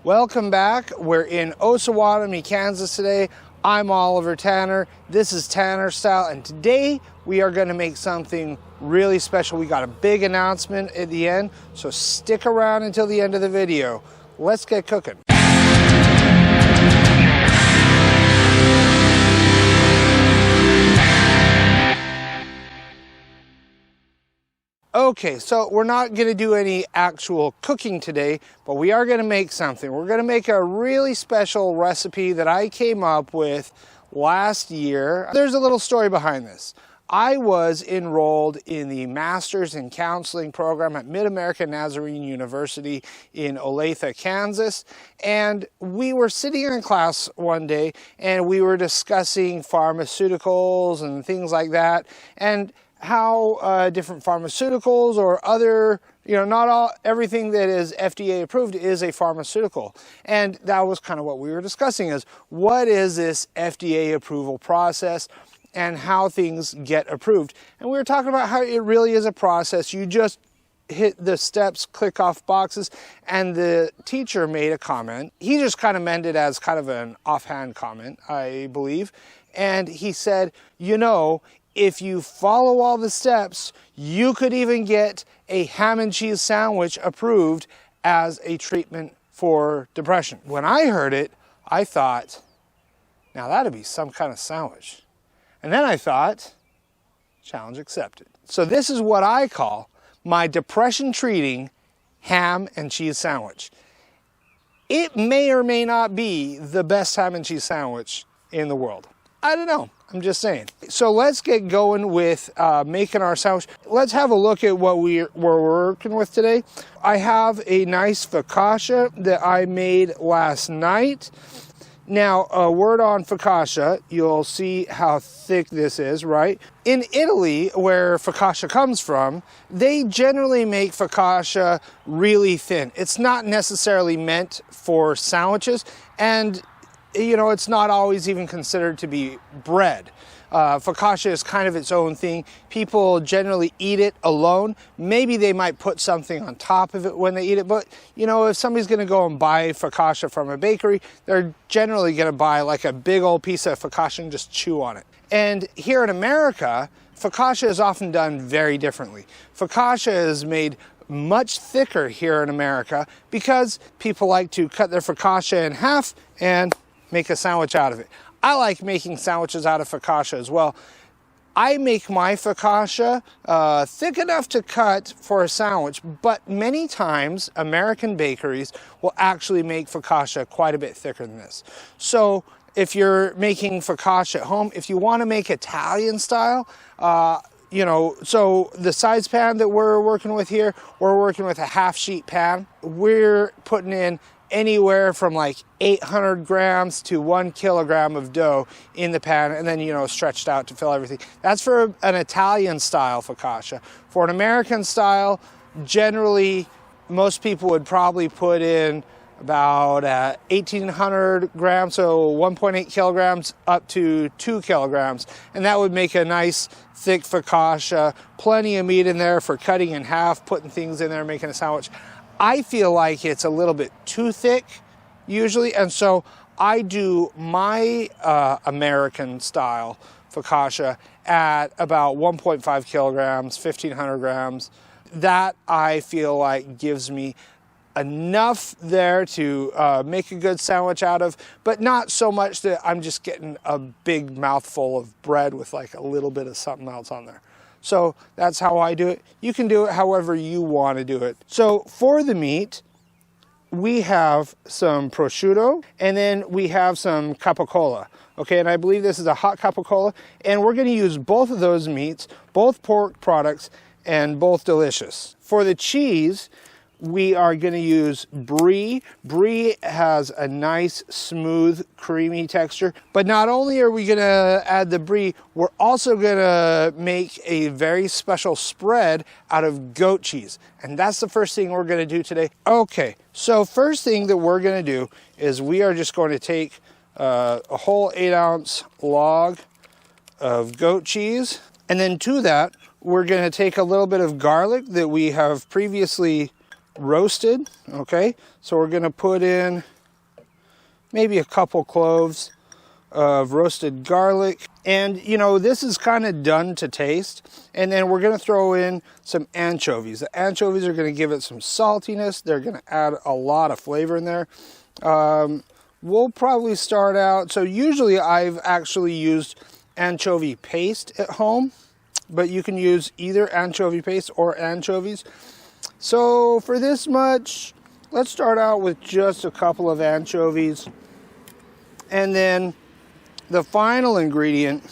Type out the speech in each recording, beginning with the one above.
Welcome back. We're in Osawatomie, Kansas today. I'm Oliver Tanner. This is Tanner Style, and today we are going to make something really special. We got a big announcement at the end, so stick around until the end of the video. Let's get cooking. Okay, so we're not going to do any actual cooking today, but we are going to make something. We're going to make a really special recipe that I came up with last year. There's a little story behind this. I was enrolled in the Masters in Counseling program at Mid-American Nazarene University in Olathe, Kansas, and we were sitting in class one day and we were discussing pharmaceuticals and things like that, and how different pharmaceuticals or other, not everything that is FDA approved is a pharmaceutical. And that was kind of what we were discussing, is what is this FDA approval process and how things get approved. And we were talking about how it really is a process. You just hit the steps, click off boxes, and the teacher made a comment. He just kind of meant it as kind of an offhand comment, I believe. And he said, if you follow all the steps, you could even get a ham and cheese sandwich approved as a treatment for depression. When I heard it, I thought, now that'd be some kind of sandwich. And then I thought, challenge accepted. So this is what I call my depression treating ham and cheese sandwich. It may or may not be the best ham and cheese sandwich in the world. I don't know. I'm just saying. So let's get going with making our sandwich. Let's have a look at what we're working with today. I have a nice focaccia that I made last night. Now, a word on focaccia, you'll see how thick this is, right? In Italy, where focaccia comes from, they generally make focaccia really thin. It's not necessarily meant for sandwiches, and it's not always even considered to be bread. Focaccia is kind of its own thing. People generally eat it alone. Maybe they might put something on top of it when they eat it, but if somebody's going to go and buy focaccia from a bakery, they're generally going to buy like a big old piece of focaccia and just chew on it. And here in America, focaccia is often done very differently. Focaccia is made much thicker here in America because people like to cut their focaccia in half and make a sandwich out of it. I like making sandwiches out of focaccia as well. I make my focaccia thick enough to cut for a sandwich, but many times American bakeries will actually make focaccia quite a bit thicker than this. So if you're making focaccia at home, if you want to make Italian style, so the size pan that we're working with here, we're working with a half sheet pan. We're putting in anywhere from like 800 grams to 1 kilogram of dough in the pan, and then stretched out to fill everything. That's for an Italian style focaccia. For an American style, generally most people would probably put in about 1,800 grams, so 1.8 kilograms up to 2 kilograms, and that would make a nice thick focaccia. Plenty of meat in there for cutting in half, putting things in there, making a sandwich. I feel like it's a little bit too thick usually, and so I do my American style focaccia at about 1.5 kilograms, 1,500 grams. That I feel like gives me enough there to make a good sandwich out of, but not so much that I'm just getting a big mouthful of bread with like a little bit of something else on there. So that's how I do it. You can do it however you want to do it. So for the meat, we have some prosciutto, and then we have some capicola. Okay, and I believe this is a hot capicola, and we're going to use both of those meats, both pork products, and both delicious. For the cheese, we are going to use brie. Brie has a nice, smooth, creamy texture. But not only are we going to add the brie, we're also going to make a very special spread out of goat cheese. And that's the first thing we're going to do today. Okay, so first thing that we're going to do is we are just going to take a whole 8-ounce log of goat cheese. And then to that, we're going to take a little bit of garlic that we have previously roasted. Okay, so we're going to put in maybe a couple cloves of roasted garlic. And you know, this is kind of done to taste. And then we're going to throw in some anchovies. The anchovies are going to give it some saltiness. They're going to add a lot of flavor in there. We'll probably start out, so usually I've actually used anchovy paste at home, but you can use either anchovy paste or anchovies. So for this much, let's start out with just a couple of anchovies. And then the final ingredient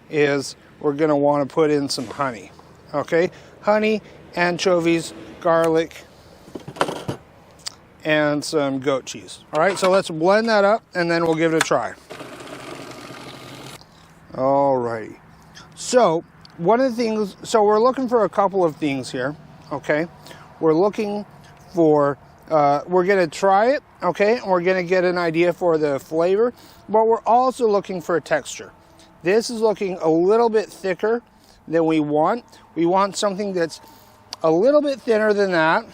is we're going to want to put in some honey. Okay, honey, anchovies, garlic, and some goat cheese. All right, so let's blend that up and then we'll give it a try. All right, so one of the things, so we're looking for a couple of things here. Okay, we're looking for, we're gonna try it, okay, and we're gonna get an idea for the flavor, but we're also looking for a texture. This is looking a little bit thicker than we want. We want something that's a little bit thinner than that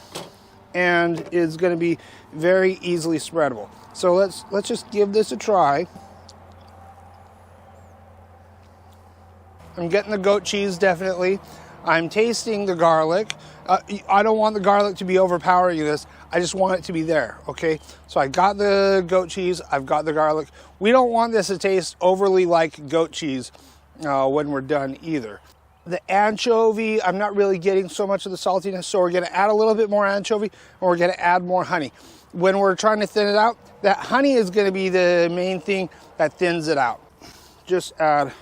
and is going to be very easily spreadable. So let's just give this a try. I'm getting the goat cheese, definitely. I'm tasting the garlic. I don't want the garlic to be overpowering this. I just want it to be there, okay? So I got the goat cheese, I've got the garlic. We don't want this to taste overly like goat cheese when we're done either. The anchovy, I'm not really getting so much of the saltiness, so we're gonna add a little bit more anchovy and we're gonna add more honey. When we're trying to thin it out, that honey is gonna be the main thing that thins it out. Just add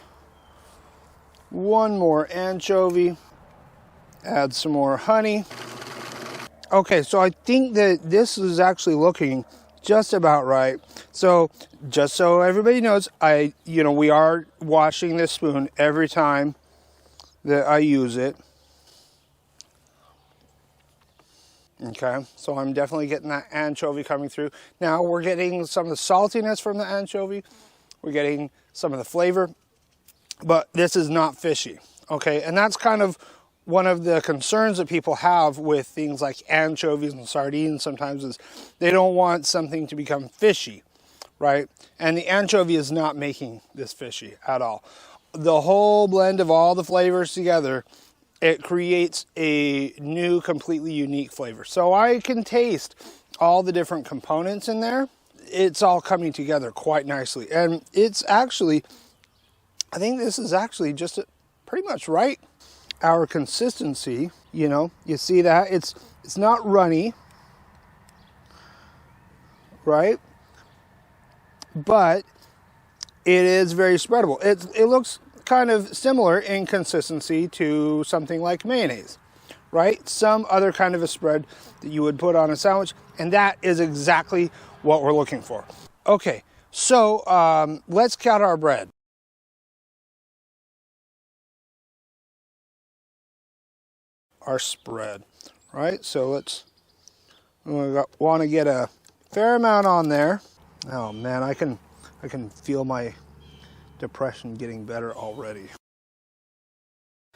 one more anchovy, add some more honey. Okay, so I think that this is actually looking just about right. So just so everybody knows, we are washing this spoon every time that I use it. Okay, so I'm definitely getting that anchovy coming through. Now we're getting some of the saltiness from the anchovy. We're getting some of the flavor, but this is not fishy. Okay, and that's kind of one of the concerns that people have with things like anchovies and sardines sometimes is they don't want something to become fishy, right? And the anchovy is not making this fishy at all. The whole blend of all the flavors together, it creates a new, completely unique flavor. So I can taste all the different components in there. It's all coming together quite nicely. And it's actually, I think this is actually just pretty much right. Our consistency, you know, you see that? It's not runny, right? But it is very spreadable. It looks kind of similar in consistency to something like mayonnaise, right? Some other kind of a spread that you would put on a sandwich, and that is exactly what we're looking for. Okay, so let's count our bread. Our spread, right? So we want to get a fair amount on there. Oh man, I can feel my depression getting better already.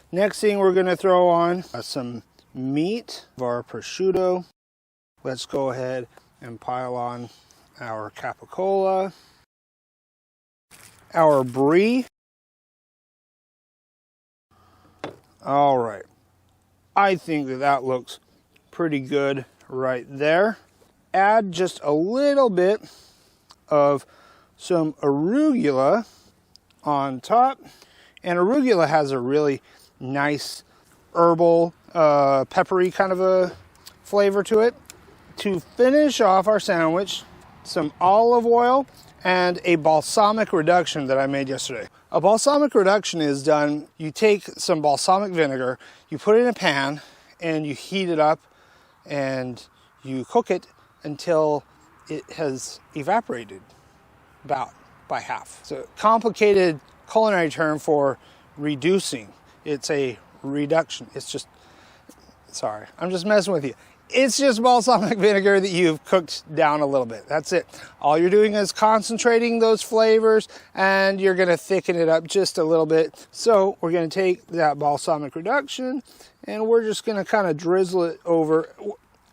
Next thing we're going to throw on some meat of our prosciutto. Let's go ahead and pile on our capicola, our brie. All right. I think that looks pretty good right there. Add just a little bit of some arugula on top. And arugula has a really nice herbal, peppery kind of a flavor to it. To finish off our sandwich, some olive oil and a balsamic reduction that I made yesterday. A balsamic reduction is done, you take some balsamic vinegar, you put it in a pan, and you heat it up, and you cook it until it has evaporated about by half. It's a complicated culinary term for reducing. It's a reduction. It's just, sorry, I'm just messing with you. It's just balsamic vinegar that you've cooked down a little bit. That's it. All you're doing is concentrating those flavors, and you're gonna thicken it up just a little bit. So we're gonna take that balsamic reduction, and we're just gonna kind of drizzle it over.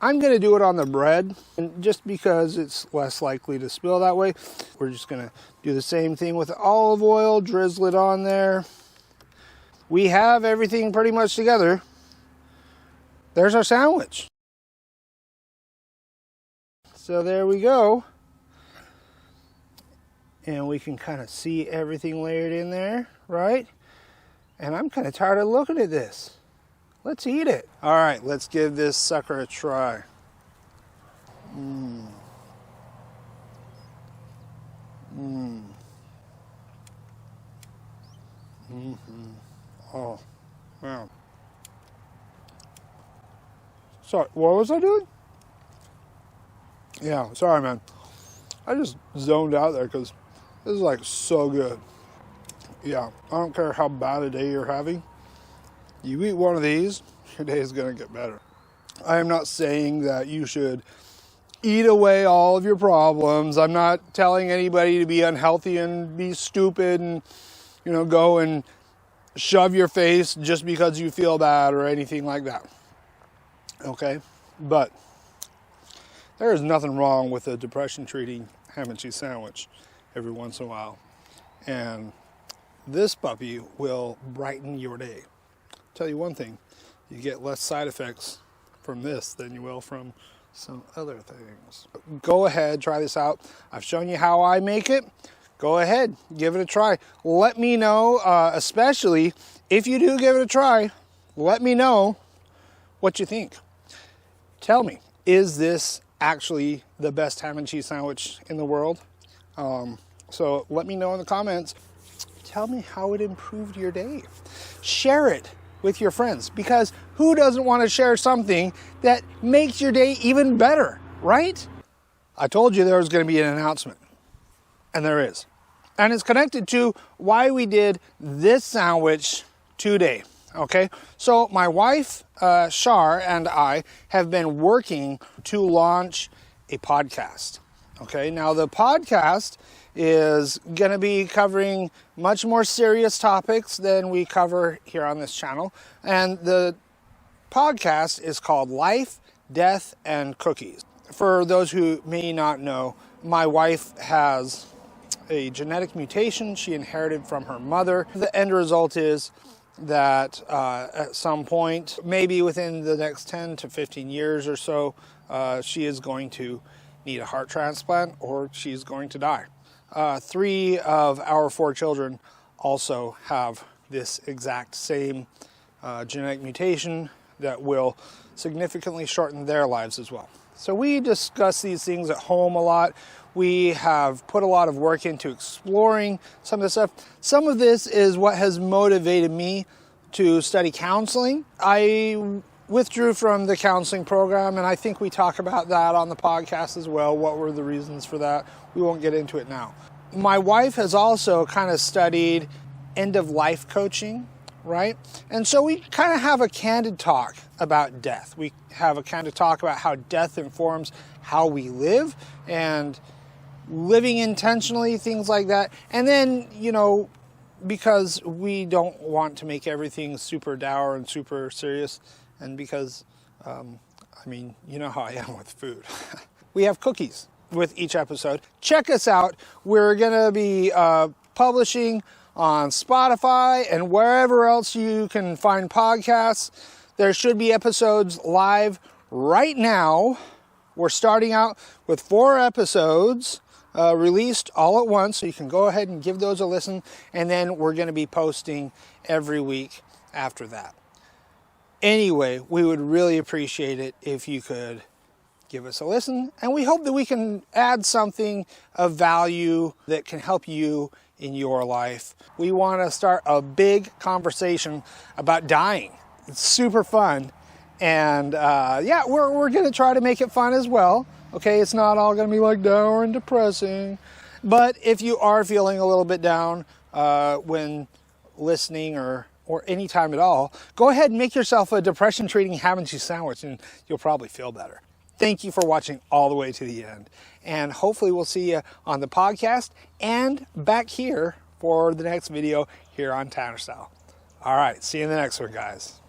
I'm going to do it on the bread, and just because it's less likely to spill that way. We're just going to do the same thing with olive oil, drizzle it on there. We have everything pretty much together. There's our sandwich. So there we go. And we can kind of see everything layered in there, right? And I'm kind of tired of looking at this. Let's eat it. All right, let's give this sucker a try. Oh, man. Sorry, what was I doing? Yeah, sorry, man. I just zoned out there because this is like so good. Yeah, I don't care how bad a day you're having. You eat one of these, your day is going to get better. I am not saying that you should eat away all of your problems. I'm not telling anybody to be unhealthy and be stupid and, you know, go and shove your face just because you feel bad or anything like that. Okay? But there is nothing wrong with a depression treating ham and cheese sandwich every once in a while. And this puppy will brighten your day. Tell you one thing, you get less side effects from this than you will from some other things. Go ahead, try this out. I've shown you how I make it. Go ahead, give it a try. Let me know, especially if you do give it a try, let me know what you think. Tell me, is this actually the best ham and cheese sandwich in the world? So let me know in the comments. Tell me how it improved your day. Share it with your friends, because who doesn't want to share something that makes your day even better, right? I told you there was going to be an announcement, and there is. And it's connected to why we did this sandwich today, okay? So my wife, Shar, and I have been working to launch a podcast, okay? Now the podcast is going to be covering much more serious topics than we cover here on this channel. And the podcast is called Life, Death, and Cookies. For those who may not know, my wife has a genetic mutation she inherited from her mother. The end result is that at some point, maybe within the next 10 to 15 years or so, she is going to need a heart transplant or she's going to die. 3 of our 4 children also have this exact same genetic mutation that will significantly shorten their lives as well. So we discuss these things at home a lot. We have put a lot of work into exploring some of this stuff. Some of this is what has motivated me to study counseling. I withdrew from the counseling program, and I think we talk about that on the podcast as well. What were the reasons for that? We won't get into it now. My wife has also kind of studied end-of-life coaching, right? And so we kind of have a candid talk about death. We have a candid talk about how death informs how we live and living intentionally, things like that. And then, you know, because we don't want to make everything super dour and super serious, and because, I mean, you know how I am with food. We have cookies with each episode. Check us out. We're going to be publishing on Spotify and wherever else you can find podcasts. There should be episodes live right now. We're starting out with 4 episodes released all at once, so you can go ahead and give those a listen, and then we're going to be posting every week after that. Anyway, we would really appreciate it if you could give us a listen, and we hope that we can add something of value that can help you in your life. We want to start a big conversation about dying. It's super fun, and yeah, we're going to try to make it fun as well. Okay, it's not all going to be like dour and depressing, but if you are feeling a little bit down when listening or any time at all, go ahead and make yourself a depression-treating ham and cheese sandwich, and you'll probably feel better. Thank you for watching all the way to the end, and hopefully we'll see you on the podcast and back here for the next video here on Tanner Style. All right, see you in the next one, guys.